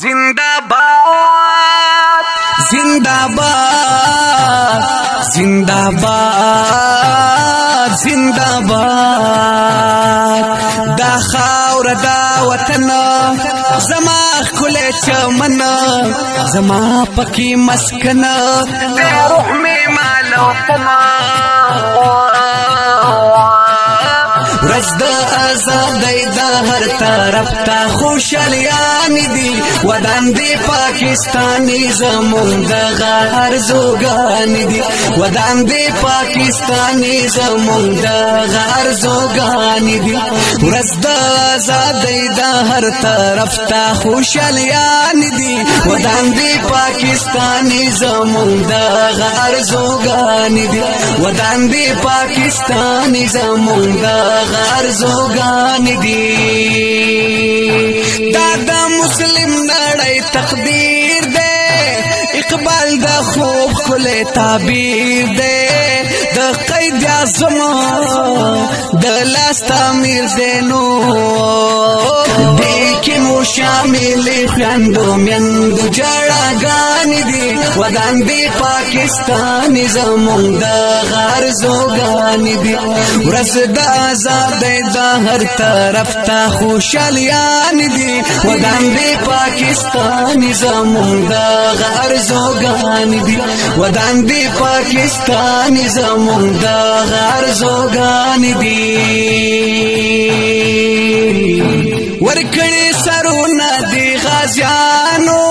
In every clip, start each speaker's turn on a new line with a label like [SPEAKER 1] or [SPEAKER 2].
[SPEAKER 1] जिंदाबाद जिंदाबाद जिंदाबाद जिंदाबाद دا خاور دا وطن زما خله چمن زما پکی مسکن روح می مالو تما رزد آزادی دا هر طرف تا خوشالیان دی ودان دی پاکستانی زمون دا غار زوگان دی ودان دی پاکستانی زمون دا غار زوگان دی رزد آزادی دا هر طرف تا خوشالیان دی ودان دی پاکستانی زمون دا غار زوگان دی ودان دی پاکستانی زمون دا غار زوگان دی دا مسلم نړۍ تقدیر دے اقبال دا خوب خلے تعبیر دے دا قید اعظم دا لاس تعمیر دے نو دیکی مو شامل خوندو میندو جڑا گانی دی ودان دی پاکستانی زمون دا غار زوگانی دی ورس دا آزادی دا ہر طرف تا خوشالیان دی ودان دی پاکستانی زمون دا غار زوگانی دی ودان دی پاکستانی زمون دا غار زوگانی دی ورکڑی سرونا دی غازیانو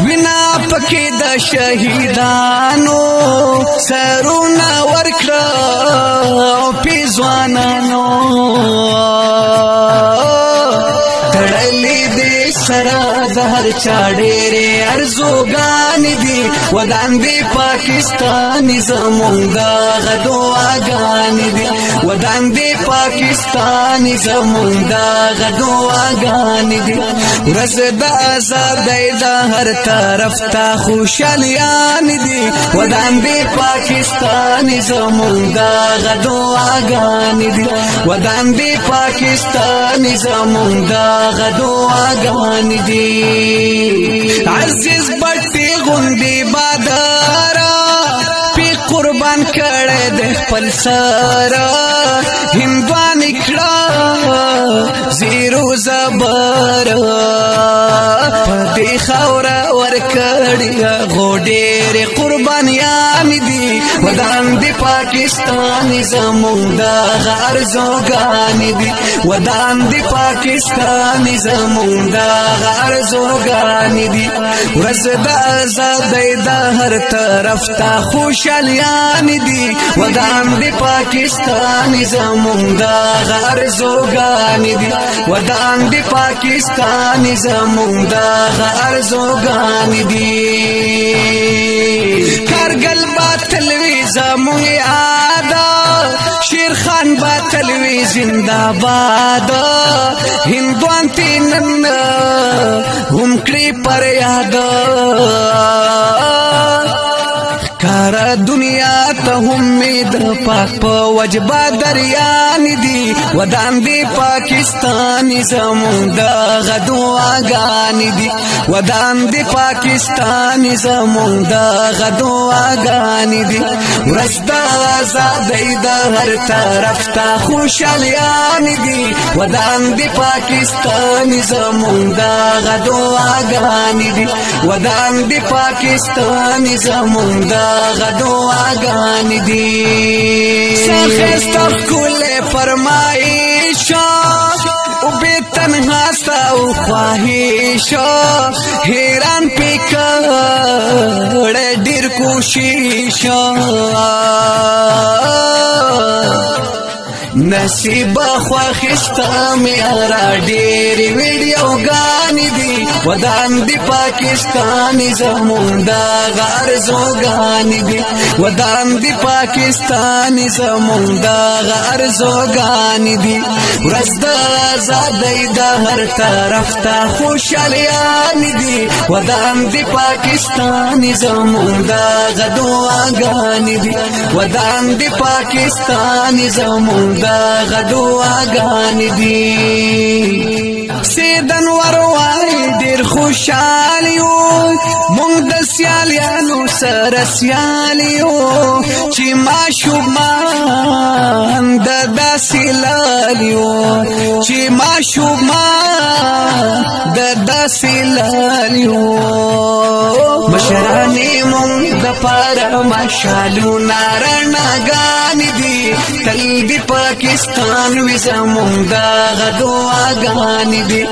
[SPEAKER 1] وینا پکی دا شہیدانو سرونا ورکڑا پیزوانانو تڑلی دی سرا دہر چاڑیرے ارزوگان دی ودان دی پاکستانی زمون دا غدو آگان دی ودان دی پاکستانی زمون دا غدو آگان دی رزد آزادی دا ہر طرف تا خوشالیان دی ودان دی پاکستانی زمون دا غدو آگان دی ودان دی پاکستانی زمون دا غدو آگان دی عزیز بٹی غندی بادارا پی قربان کڑے دے پل سارا ہندوان اکڑا زیرو زبر پدی خورا ورکڑیا غوڈیر قربانیان دی ودان دی پاکستانی زمون دا غار زوگان دی ودان دی پاکستانی زمون دا غار زوگان دی رزد آزادی دا ہر طرف تا خوشالیان دی ودان دی پاکستانی زمون دا غار زوگان دی ودان دی پاکستانی زمون دا غار زوگان دی کارگل باتلوی زمون آدا شیر خان باتلوی زندہ باد ہندوان تینن ہم کری پر یاد کارا دنیا تا امید پاک پا وجبا دریان دی ودان دی پاکستانی زمون دا غدو آگان دی ودان دی پاکستانی زمون دا غدو آگان دی رزد آزادی دا ہر طرف تا خوشالیان دی ودان دی پاکستانی زمون دا غدو آگان دی ودان دی پاکستانی زمون دا غدو آگان دی سخستر کل فرمائشا او بے تنہا سا او خواہشا حیران پی کڑے دیر کوششا نصیب خواخستا میارا ڈیری ویڈیو گانی دی ودان دی پاکستانی زمون دا غار زوگانی دی ودان دی پاکستانی زمون دا غار زوگانی دی رزد آزادی دا ہر طرف تا خوشالیان دی ودان دی پاکستانی زمون دا غدو آگانی دی ودان دی پاکستانی زمون دا غدو آگان دی سیدن وروای دیر خوش خوشحال یو مونږ د سیالیانو سره سیال یو چې ماشومان د داسې لال یو چې ماشومان د داسې لال یو مشرانې مونږ د پاره مشالونه رڼاګانې دي تل د پاکستان وي زمونږ دغه دعاګانې دي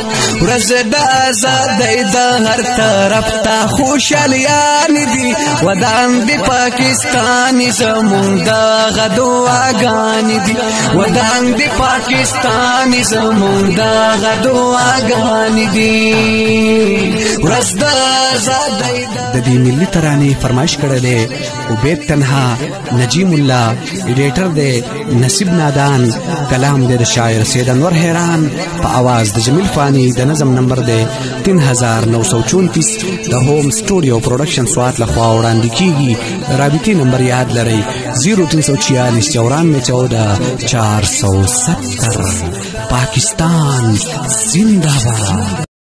[SPEAKER 1] ورځ د ازادۍ د هر طرف ته خوشحالیانې دي ودان د پاکستان زمونږ دغه دعاګانې دي ودان د پاکستان زمونږ دغه دعاګانې دي ورځ د ازادۍ
[SPEAKER 2] د دې ملي ترانې فرمایش کړی دی عبید تنها نجیم الله ایډیټر دی نصیب نادان کلام دی د شاعر سید انور حیران په आवाज د جمیل فانی د نظم نمبر دی 3934 د هوم سټوډیو پروډکشن سوات لخوا وړاندې کیږي رابطي نمبر یاد لرئ 0346 9414 470 پاکستان زندہ باد